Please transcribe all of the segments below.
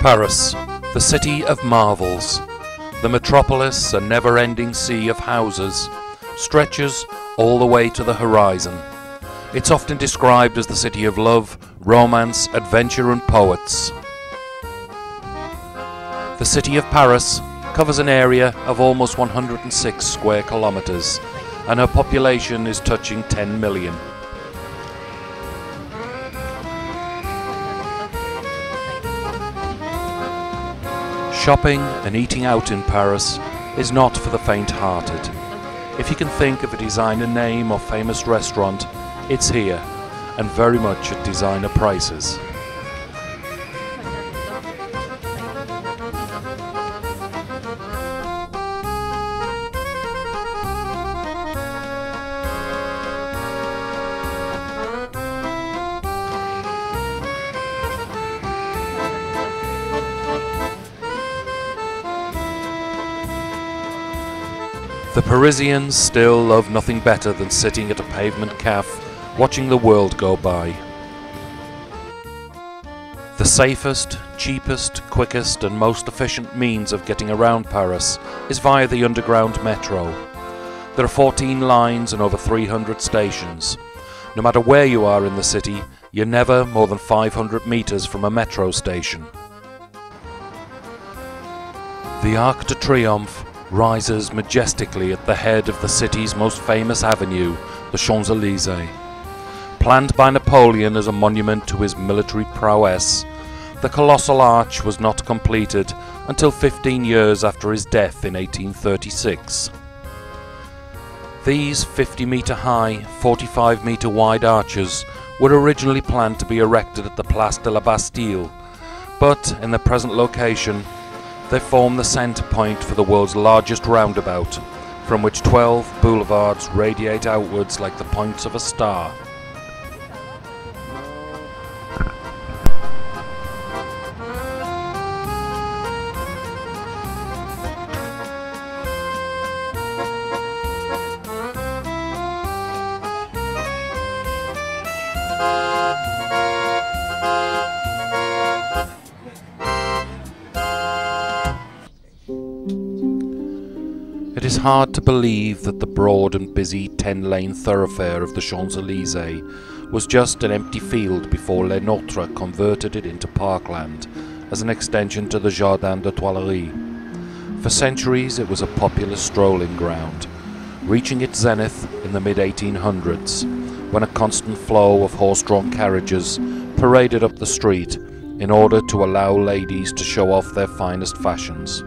Paris, the city of marvels, the metropolis, a never-ending sea of houses, stretches all the way to the horizon. It's often described as the city of love, romance, adventure and poets. The city of Paris covers an area of almost 106 square kilometers, and her population is touching 10 million. Shopping and eating out in Paris is not for the faint-hearted. If you can think of a designer name or famous restaurant, it's here, and very much at designer prices. The Parisians still love nothing better than sitting at a pavement cafe, watching the world go by. The safest, cheapest, quickest and most efficient means of getting around Paris is via the underground metro. There are 14 lines and over 300 stations. No matter where you are in the city, you're never more than 500 meters from a metro station. The Arc de Triomphe rises majestically at the head of the city's most famous avenue, the Champs-Élysées. Planned by Napoleon as a monument to his military prowess, the colossal arch was not completed until 15 years after his death in 1836. These 50-meter high, 45-meter wide arches were originally planned to be erected at the Place de la Bastille, but in their present location they form the centre point for the world's largest roundabout, from which 12 boulevards radiate outwards like the points of a star. It is hard to believe that the broad and busy 10-lane thoroughfare of the Champs-Élysées was just an empty field before Les Nôtres converted it into parkland as an extension to the Jardin des Tuileries. For centuries it was a popular strolling ground, reaching its zenith in the mid-1800s, when a constant flow of horse-drawn carriages paraded up the street in order to allow ladies to show off their finest fashions.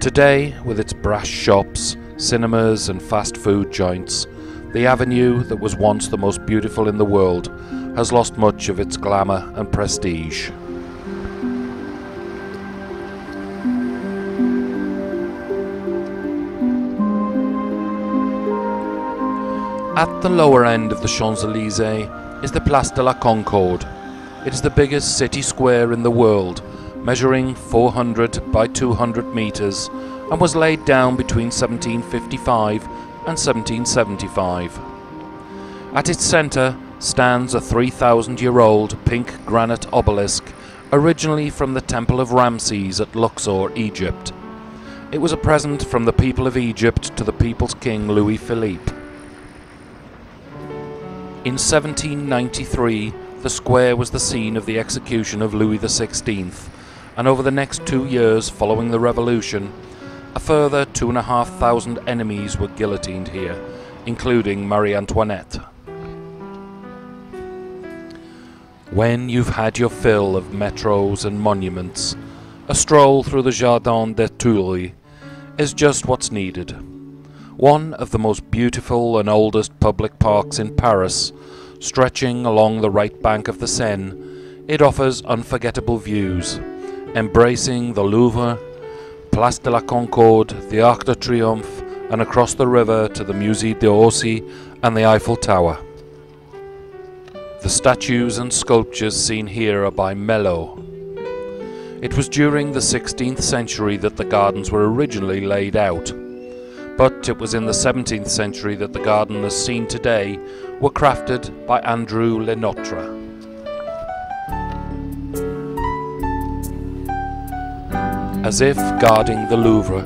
Today, with its brass shops, cinemas and fast food joints, the avenue that was once the most beautiful in the world has lost much of its glamour and prestige. At the lower end of the Champs-Élysées is the Plaster La Concorde. It is the biggest city square in the world, measuring 400 by 200 meters, and was laid down between 1755 and 1775. At its center stands a 3,000-year-old pink granite obelisk, originally from the Temple of Ramses at Luxor, Egypt. It was a present from the people of Egypt to the people's king Louis Philippe. In 1793, the square was the scene of the execution of Louis XVI, and over the next 2 years following the revolution, a further 2,500 enemies were guillotined here, including Marie Antoinette. When you've had your fill of metros and monuments, a stroll through the Jardin des Tuileries is just what's needed. One of the most beautiful and oldest public parks in Paris, stretching along the right bank of the Seine, it offers unforgettable views, embracing the Louvre, Place de la Concorde, the Arc de Triomphe, and across the river to the Musée d'Orsay and the Eiffel Tower. The statues and sculptures seen here are by Melot. It was during the 16th century that the gardens were originally laid out, but it was in the 17th century that the gardeners seen today were crafted by Andrew Le Nôtre. As if guarding the Louvre,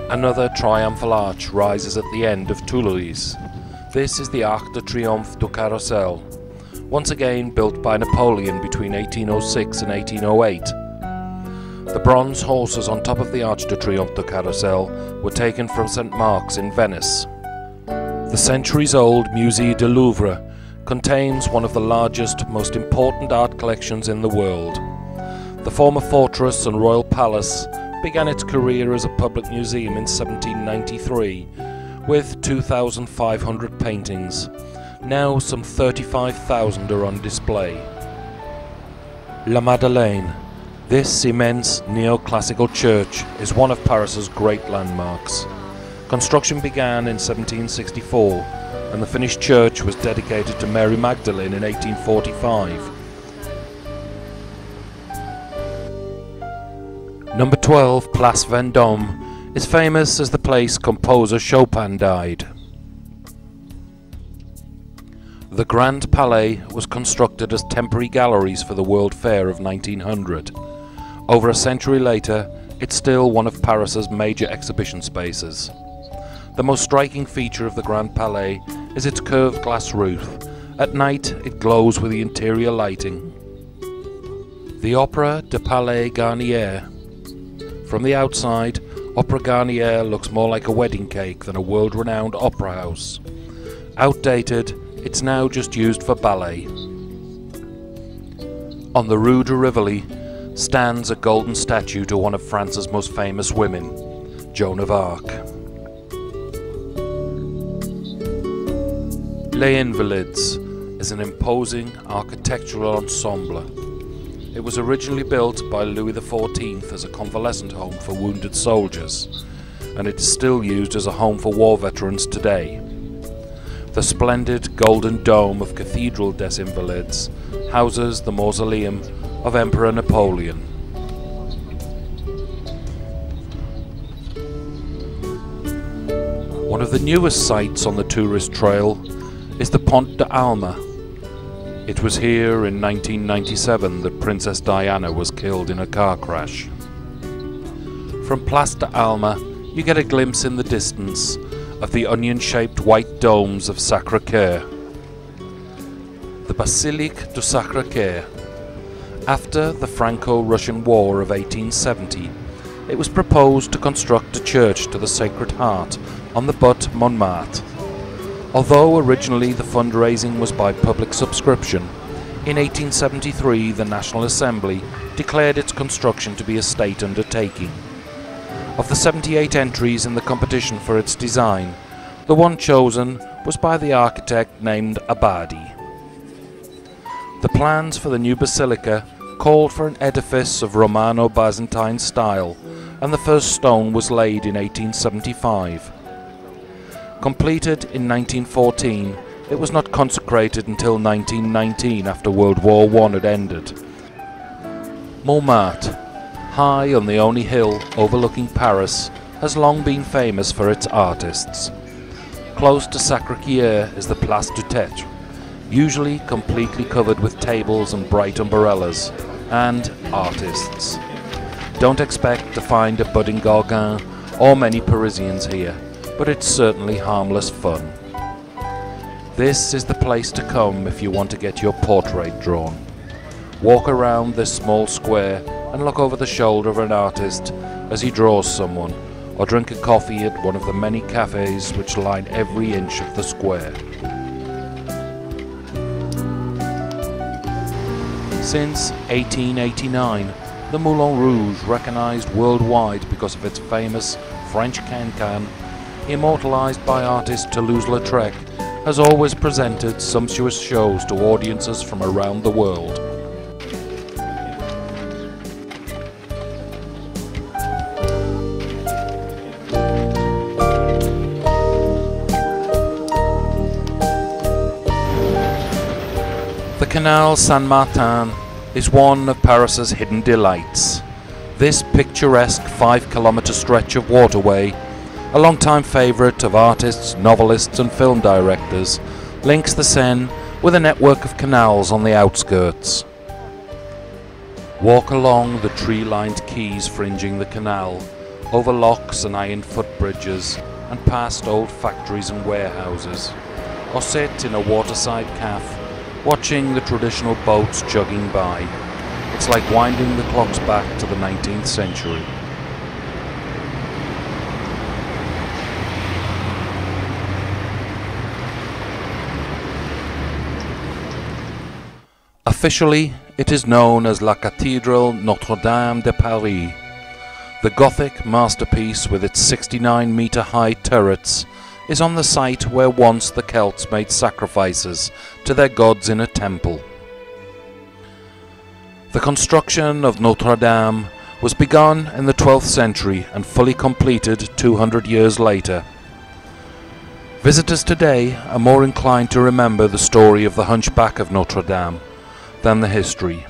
another triumphal arch rises at the end of Tuileries. This is the Arc de Triomphe Du Carrousel, once again built by Napoleon between 1806 and 1808. The bronze horses on top of the Arc de Triomphe du Carrousel were taken from St. Mark's in Venice. The centuries-old Musée du Louvre contains one of the largest, most important art collections in the world. The former fortress and royal palace began its career as a public museum in 1793 with 2,500 paintings. Now some 35,000 are on display. La Madeleine. This immense neoclassical church is one of Paris's great landmarks. Construction began in 1764 and the finished church was dedicated to Mary Magdalene in 1845. Number 12, Place Vendôme, is famous as the place composer Chopin died. The Grand Palais was constructed as temporary galleries for the World Fair of 1900. Over a century later, it's still one of Paris's major exhibition spaces. The most striking feature of the Grand Palais is its curved glass roof. At night, it glows with the interior lighting. The Opéra de Palais Garnier. From the outside, Opera Garnier looks more like a wedding cake than a world-renowned opera house. Outdated, it's now just used for ballet. On the Rue de Rivoli stands a golden statue to one of France's most famous women, Joan of Arc. Les Invalides is an imposing architectural ensemble. It was originally built by Louis XIV as a convalescent home for wounded soldiers, and it is still used as a home for war veterans today. The splendid golden dome of Cathedral des Invalides houses the mausoleum of Emperor Napoleon. One of the newest sights on the tourist trail is the Pont De Alma. It was here in 1997 that Princess Diana was killed in a car crash. From Plaster La Concorde, you get a glimpse in the distance of the onion-shaped white domes of Sacré-Cœur. The Basilique du Sacré-Cœur. After the Franco-Russian War of 1870, it was proposed to construct a church to the Sacred Heart on the Butte Montmartre. Although originally the fundraising was by public subscription, in 1873 the National Assembly declared its construction to be a state undertaking. Of the 78 entries in the competition for its design, the one chosen was by the architect named Abadi. The plans for the new basilica called for an edifice of Romano-Byzantine style, and the first stone was laid in 1875. Completed in 1914, it was not consecrated until 1919 after World War I had ended. Montmartre, high on the only hill overlooking Paris, has long been famous for its artists. Close to Sacré-Cœur is the Place du Théâtre, usually completely covered with tables and bright umbrellas, and artists. Don't expect to find a budding Gauguin or many Parisians here, but it's certainly harmless fun. This is the place to come if you want to get your portrait drawn. Walk around this small square and look over the shoulder of an artist as he draws someone, or drink a coffee at one of the many cafes which line every inch of the square. Since 1889, the Moulin Rouge, recognized worldwide because of its famous French can-can, immortalized by artist Toulouse-Lautrec, has always presented sumptuous shows to audiences from around the world. The Canal Saint-Martin is one of Paris's hidden delights. This picturesque 5-kilometer stretch of waterway, a long-time favourite of artists, novelists and film directors, links the Seine with a network of canals on the outskirts. Walk along the tree-lined quays fringing the canal, over locks and iron footbridges, and past old factories and warehouses, or sit in a waterside cafe, watching the traditional boats chugging by. It's like winding the clocks back to the 19th century. Officially, it is known as La Cathédrale Notre-Dame de Paris. The Gothic masterpiece with its 69-metre-high turrets is on the site where once the Celts made sacrifices to their gods in a temple. The construction of Notre Dame was begun in the 12th century and fully completed 200 years later. Visitors today are more inclined to remember the story of the Hunchback of Notre Dame than the history.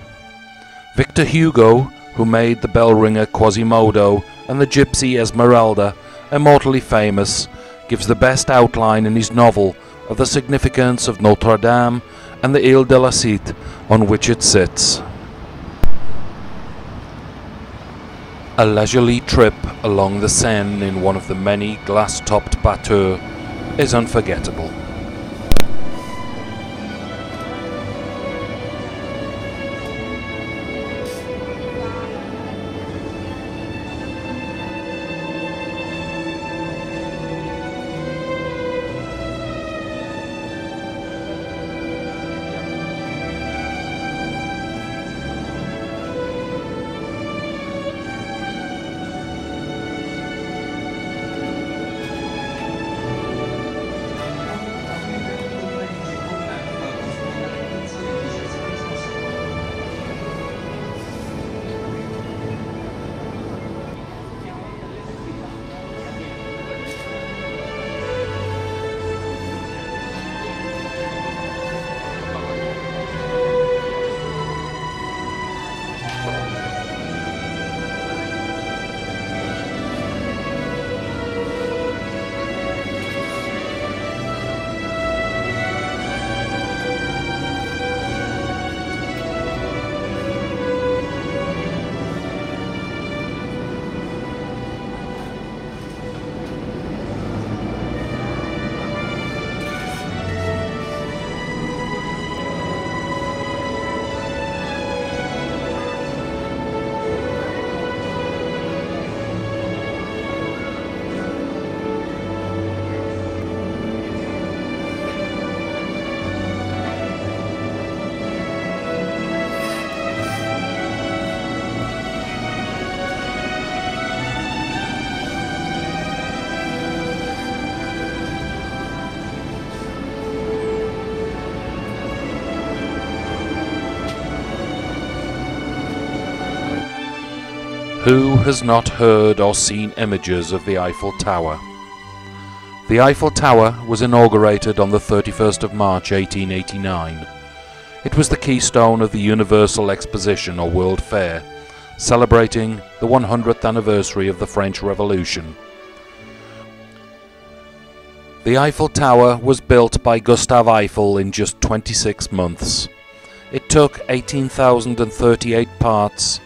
Victor Hugo, who made the bell ringer Quasimodo and the gypsy Esmeralda immortally famous, gives the best outline in his novel of the significance of Notre Dame and the Île de la Cité on which it sits. A leisurely trip along the Seine in one of the many glass-topped bateaux is unforgettable. Who has not heard or seen images of the Eiffel Tower? The Eiffel Tower was inaugurated on the 31st of March 1889. It was the keystone of the Universal Exposition or World Fair, celebrating the 100th anniversary of the French Revolution. The Eiffel Tower was built by Gustave Eiffel in just 26 months. It took 18,038 parts,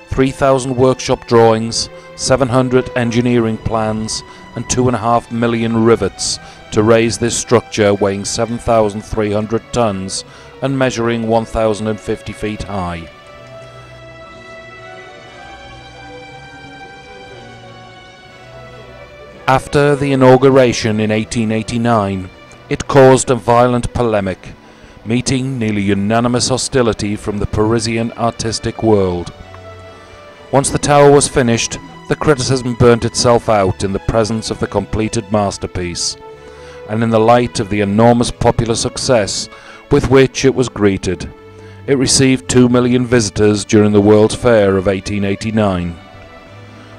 3,000 workshop drawings, 700 engineering plans, and 2.5 million rivets to raise this structure weighing 7,300 tons and measuring 1,050 feet high. After the inauguration in 1889, it caused a violent polemic, meeting nearly unanimous hostility from the Parisian artistic world. Once the tower was finished, the criticism burnt itself out in the presence of the completed masterpiece, and in the light of the enormous popular success with which it was greeted. It received 2 million visitors during the World's Fair of 1889.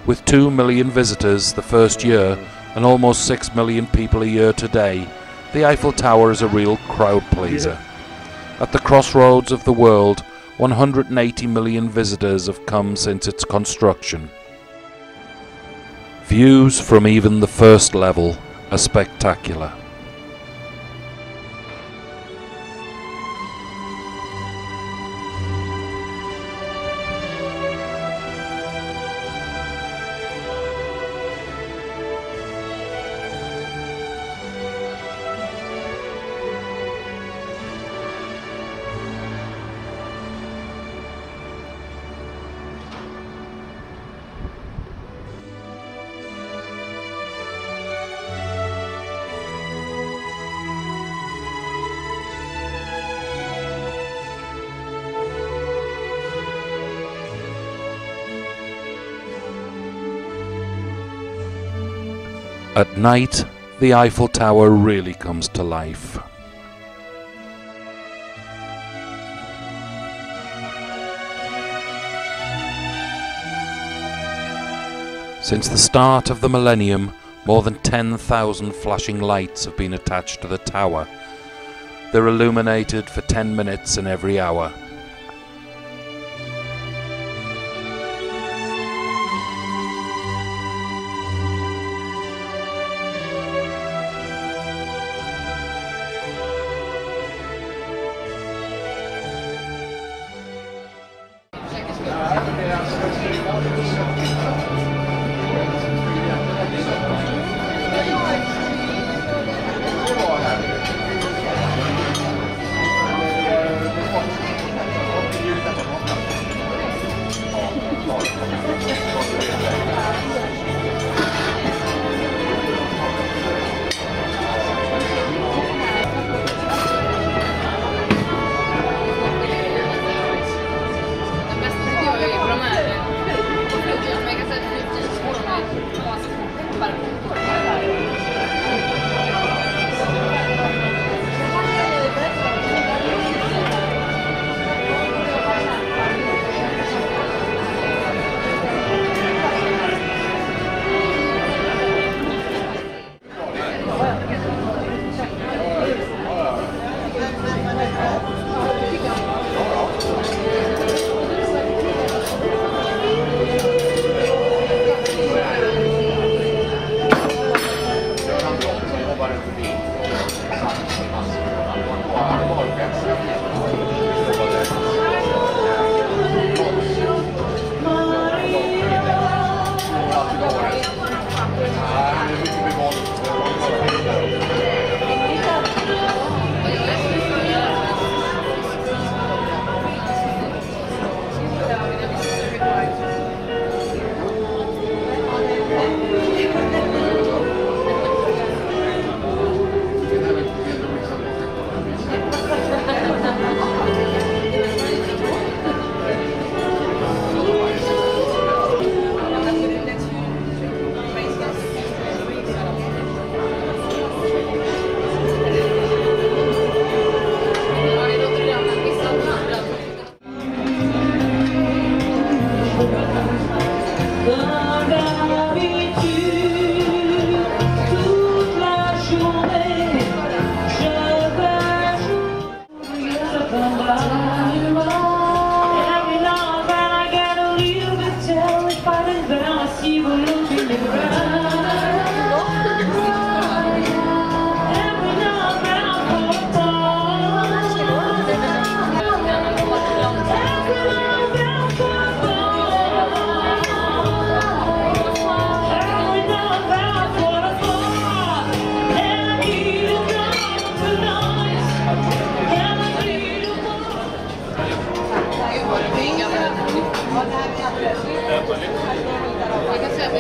With 2 million visitors the first year and almost 6 million people a year today, the Eiffel Tower is a real crowd pleaser. At the crossroads of the world, 180 million visitors have come since its construction. Views from even the first level are spectacular. At night, the Eiffel Tower really comes to life. Since the start of the millennium, more than 10,000 flashing lights have been attached to the tower. They're illuminated for 10 minutes in every hour. Jag kan säga att vi